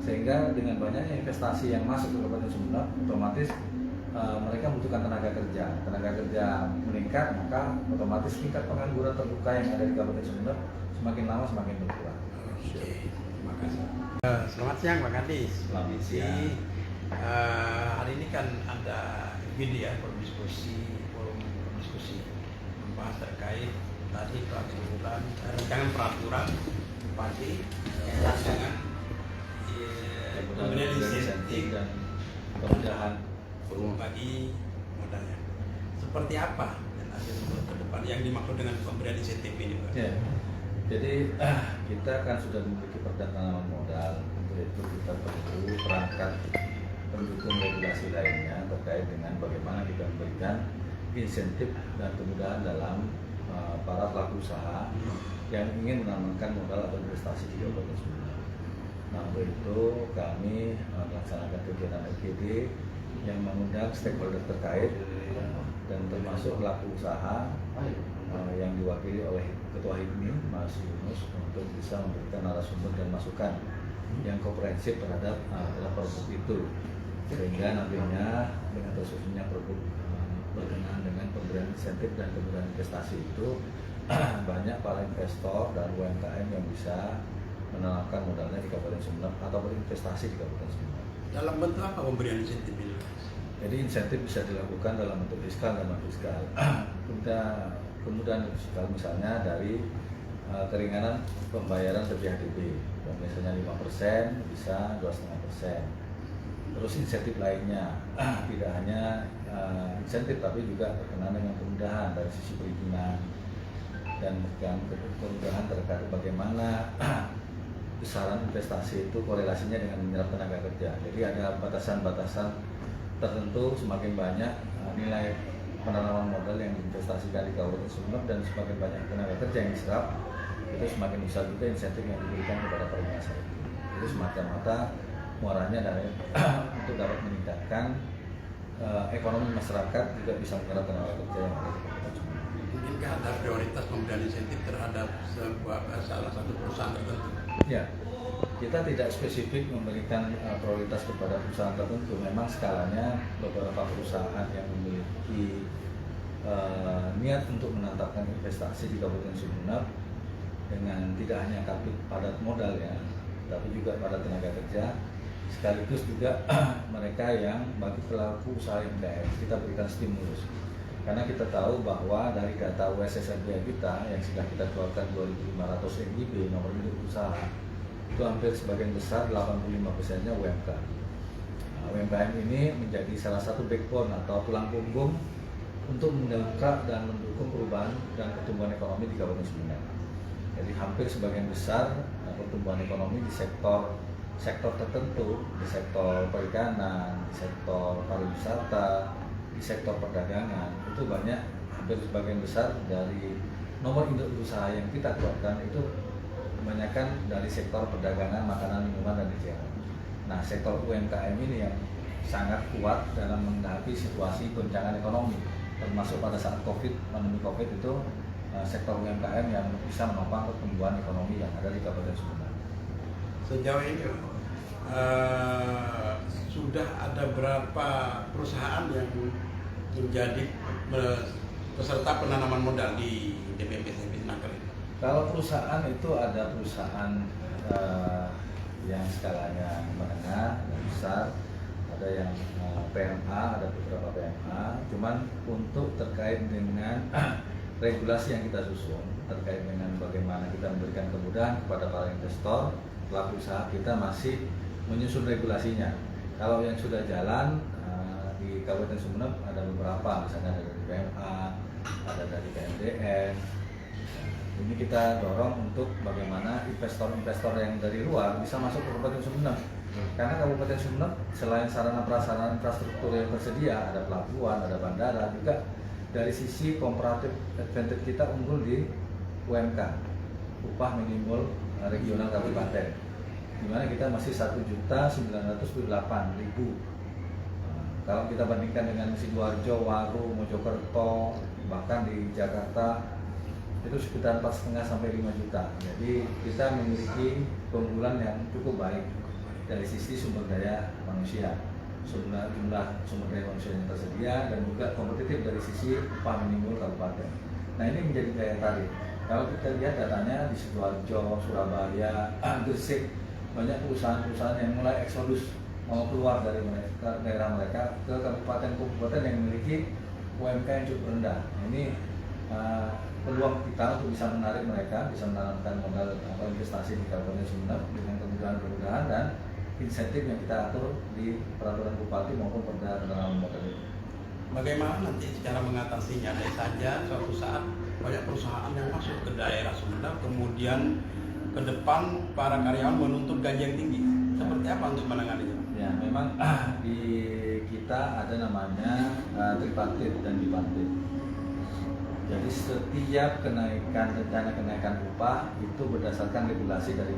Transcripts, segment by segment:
Sehingga dengan banyaknya investasi yang masuk ke Kabupaten Sumeneb, otomatis mereka membutuhkan tenaga kerja meningkat, maka otomatis tingkat pengangguran terbuka yang ada di Kabupaten Sumeneb semakin lama semakin berkurang. Oke, terima kasih. Selamat siang Bang Kadis. Selamat siang. Hari ini kan ada forum diskusi membahas terkait tadi rancangan peraturan bupati, rancangan pemberian insentif dan kemudahan bagi modalnya. Seperti apa dan hasil ke depan yang dimaksud dengan pemberian insentif ini, Pak? Ya. Jadi kita kan sudah memiliki perda penanaman modal, untuk itu kita perlu perangkat pendukung regulasi lainnya terkait dengan bagaimana kita memberikan insentif dan kemudahan dalam para pelaku usaha yang ingin menanamkan modal atau investasi di Kabupaten Sumeneb. Nah, untuk itu kami melaksanakan kegiatan FGD yang mengundang stakeholder terkait dan termasuk pelaku usaha yang diwakili oleh Ketua HIPMI Mas Yunus untuk bisa memberikan narasumber dan masukan yang komprehensif terhadap pergub itu, sehingga nantinya dengan tersusunnya pergub berkenaan dengan pemberian insentif dan kemudahan investasi itu banyak para investor dan UMKM yang bisa menanamkan modalnya di Kabupaten Sumeneb atau berinvestasi di Kabupaten Sumeneb. Dalam bentuk apa pemberian insentif ini? Jadi insentif bisa dilakukan dalam bentuk fiskal dan non fiskal. Kemudahan fiskal misalnya dari keringanan pembayaran lebih HDP, yang biasanya 5% bisa 2,5%. Terus insentif lainnya tidak hanya insentif tapi juga berkenaan dengan kemudahan dari sisi perizinan dan kemudahan terkait bagaimana besaran investasi itu korelasinya dengan menyerap tenaga kerja. Jadi ada batasan-batasan tertentu, semakin banyak nilai penanaman modal yang diinvestasikan di Kabupaten Sumeneb dan semakin banyak tenaga kerja yang diserap, itu semakin besar juga insentif yang diberikan kepada pengusaha itu. Jadi semata-mata muaranya dari untuk dapat meningkatkan ekonomi masyarakat juga bisa menyerap tenaga kerja yang ada di Kabupaten Sumeneb. Mungkinkah ada prioritas pemberian insentif terhadap salah satu perusahaan tertentu? Ya, kita tidak spesifik memberikan prioritas kepada perusahaan tertentu. Memang skalanya beberapa perusahaan yang memiliki niat untuk menantapkan investasi di Kabupaten Sumeneb dengan tidak hanya kartu padat modal ya, tapi juga pada tenaga kerja, sekaligus juga mereka yang bagi pelaku usaha UMKM kita berikan stimulus. Karena kita tahu bahwa dari data USSRBI kita yang sudah kita keluarkan 2.500 NIB nomor induk usaha, itu hampir sebagian besar 85%-nya UMKM. UMKM ini menjadi salah satu backbone atau tulang punggung untuk mendongkrak dan mendukung perubahan dan pertumbuhan ekonomi di Kabupaten Sumeneb. Jadi hampir sebagian besar pertumbuhan ekonomi di sektor tertentu, di sektor perikanan, di sektor pariwisata, di sektor perdagangan, itu banyak, hampir sebagian besar dari nomor induk usaha yang kita keluarkan itu kebanyakan dari sektor perdagangan, makanan, minuman, dan jajanan. Nah, sektor UMKM ini yang sangat kuat dalam menghadapi situasi goncangan ekonomi, termasuk pada saat pandemi COVID itu sektor UMKM yang bisa menopang pertumbuhan ekonomi yang ada di Kabupaten Sumeneb. Sejauh ini sudah ada berapa perusahaan yang menjadi peserta penanaman modal di DPP Nangkal ini? Kalau perusahaan itu ada perusahaan yang skalanya menengah dan besar, ada yang PMA, ada beberapa PMA. Cuman untuk terkait dengan regulasi yang kita susun, terkait dengan bagaimana kita memberikan kemudahan kepada para investor, pelaku usaha, kita masih menyusun regulasinya. Kalau yang sudah jalan di Kabupaten Sumeneb ada beberapa, misalnya ada dari PMA, ada dari KMDN. Ini kita dorong untuk bagaimana investor-investor yang dari luar bisa masuk ke Kabupaten Sumeneb. Karena Kabupaten Sumeneb selain sarana prasarana infrastruktur yang tersedia, ada pelabuhan, ada bandara, juga dari sisi comparative advantage kita unggul di UMK, upah minimum regional kabupaten, di mana kita masih 1.998.000. Kalau kita bandingkan dengan Sidoarjo, Waru, Mojokerto, bahkan di Jakarta itu sekitar 4,5 sampai 5 juta. Jadi kita memiliki keunggulan yang cukup baik dari sisi sumber daya manusia, jumlah sumber daya manusia yang tersedia, dan juga kompetitif dari sisi upah minimum kabupaten. Nah, ini menjadi daya tarik. Kalau kita lihat datanya di Sidoarjo, Surabaya, Gresik, banyak perusahaan-perusahaan yang mulai eksodus mau keluar dari daerah mereka ke kabupaten-kabupaten yang memiliki UMK yang cukup rendah. Nah, ini peluang kita untuk bisa menarik mereka, bisa menanamkan modal atau investasi di Kabupaten Sumeneb dengan kemudahan-kemudahan dan insentif yang kita atur di peraturan bupati maupun perda penanaman modal itu. Bagaimana nanti cara mengatasinya? Ada saja suatu saat banyak perusahaan yang masuk ke daerah Sumeneb, kemudian ke depan para karyawan menuntut gaji yang tinggi. Seperti apa untuk menanganinya? Ya, memang di kita ada namanya tripartit dan bipartit. Jadi setiap rencana kenaikan upah itu berdasarkan regulasi dari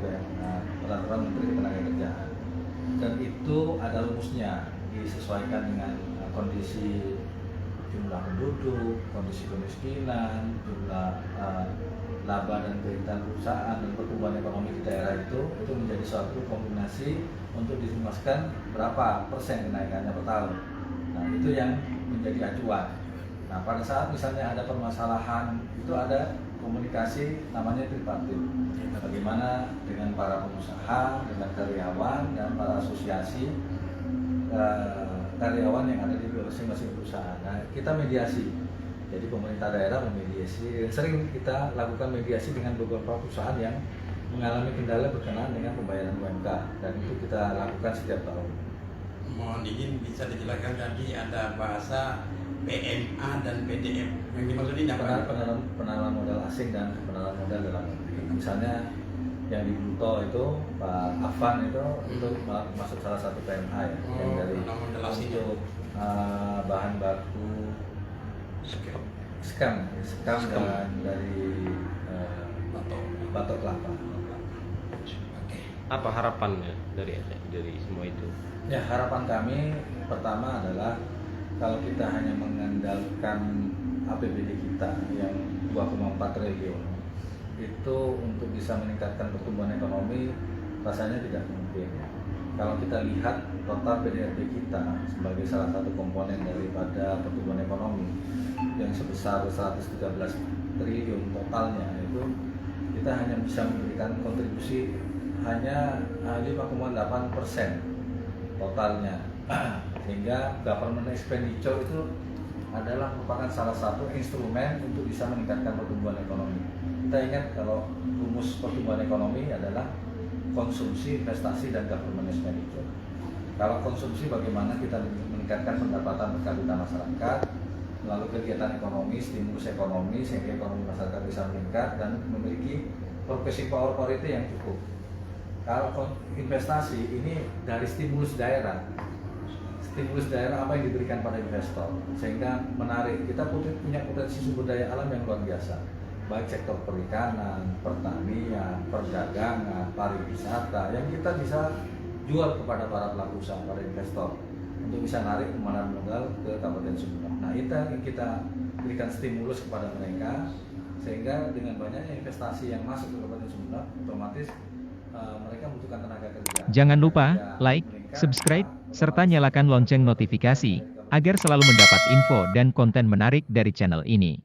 peraturan Menteri Ketenagakerjaan, dan itu ada rumusnya, disesuaikan dengan kondisi jumlah penduduk, kondisi kemiskinan, jumlah laba dan keuntungan perusahaan dan pertumbuhan ekonomi di daerah itu menjadi suatu kombinasi untuk dirumuskan berapa persen kenaikannya per tahun. Nah, itu yang menjadi acuan. Nah, pada saat misalnya ada permasalahan, itu ada komunikasi namanya tripartit. Bagaimana dengan para pengusaha, dengan karyawan, dan para asosiasi karyawan yang ada di masing-masing perusahaan. Nah, kita mediasi. Jadi pemerintah daerah memediasi. Sering kita lakukan mediasi dengan beberapa perusahaan yang mengalami kendala berkenaan dengan pembayaran UMK, dan itu kita lakukan setiap tahun. Mohon izin bisa dijelaskan tadi ada bahasa PMA dan PDM. Yang dimaksud ini apa? Penanaman modal asing dan penanaman modal dalam negeri. Misalnya yang di Bluto itu Pak Afan itu masuk salah satu PMA ya, yang dari untuk bahan baku skam dan dari batok kelapa. Apa harapannya dari semua itu? Ya, harapan kami pertama adalah kalau kita hanya mengandalkan APBD kita yang 2,4 triliun itu untuk bisa meningkatkan pertumbuhan ekonomi rasanya tidak mungkin. Kalau kita lihat total PDRB kita sebagai salah satu komponen daripada pertumbuhan ekonomi yang sebesar 113 triliun totalnya, itu kita hanya bisa memberikan kontribusi hanya 5,8% totalnya, sehingga government expenditure itu adalah merupakan salah satu instrumen untuk bisa meningkatkan pertumbuhan ekonomi. Kita ingat kalau rumus pertumbuhan ekonomi adalah konsumsi, investasi, dan government expenditure. Kalau konsumsi, bagaimana kita meningkatkan pendapatan per kapita masyarakat melalui kegiatan ekonomi, stimulus ekonomi, sehingga ekonomi masyarakat bisa meningkat dan memiliki purchasing power itu yang cukup. Kalau investasi ini dari stimulus daerah apa yang diberikan pada investor, sehingga menarik. Kita punya potensi sumber daya alam yang luar biasa, baik sektor perikanan, pertanian, perdagangan, pariwisata, yang kita bisa jual kepada para pelaku usaha, pada investor, untuk bisa narik penanaman modal ke Kabupaten Sumeneb. Nah, itu yang kita berikan stimulus kepada mereka, sehingga dengan banyaknya investasi yang masuk ke Kabupaten Sumeneb, otomatis mereka membutuhkan tenaga kerja. Jangan lupa like, subscribe, serta nyalakan lonceng notifikasi agar selalu mendapat info dan konten menarik dari channel ini.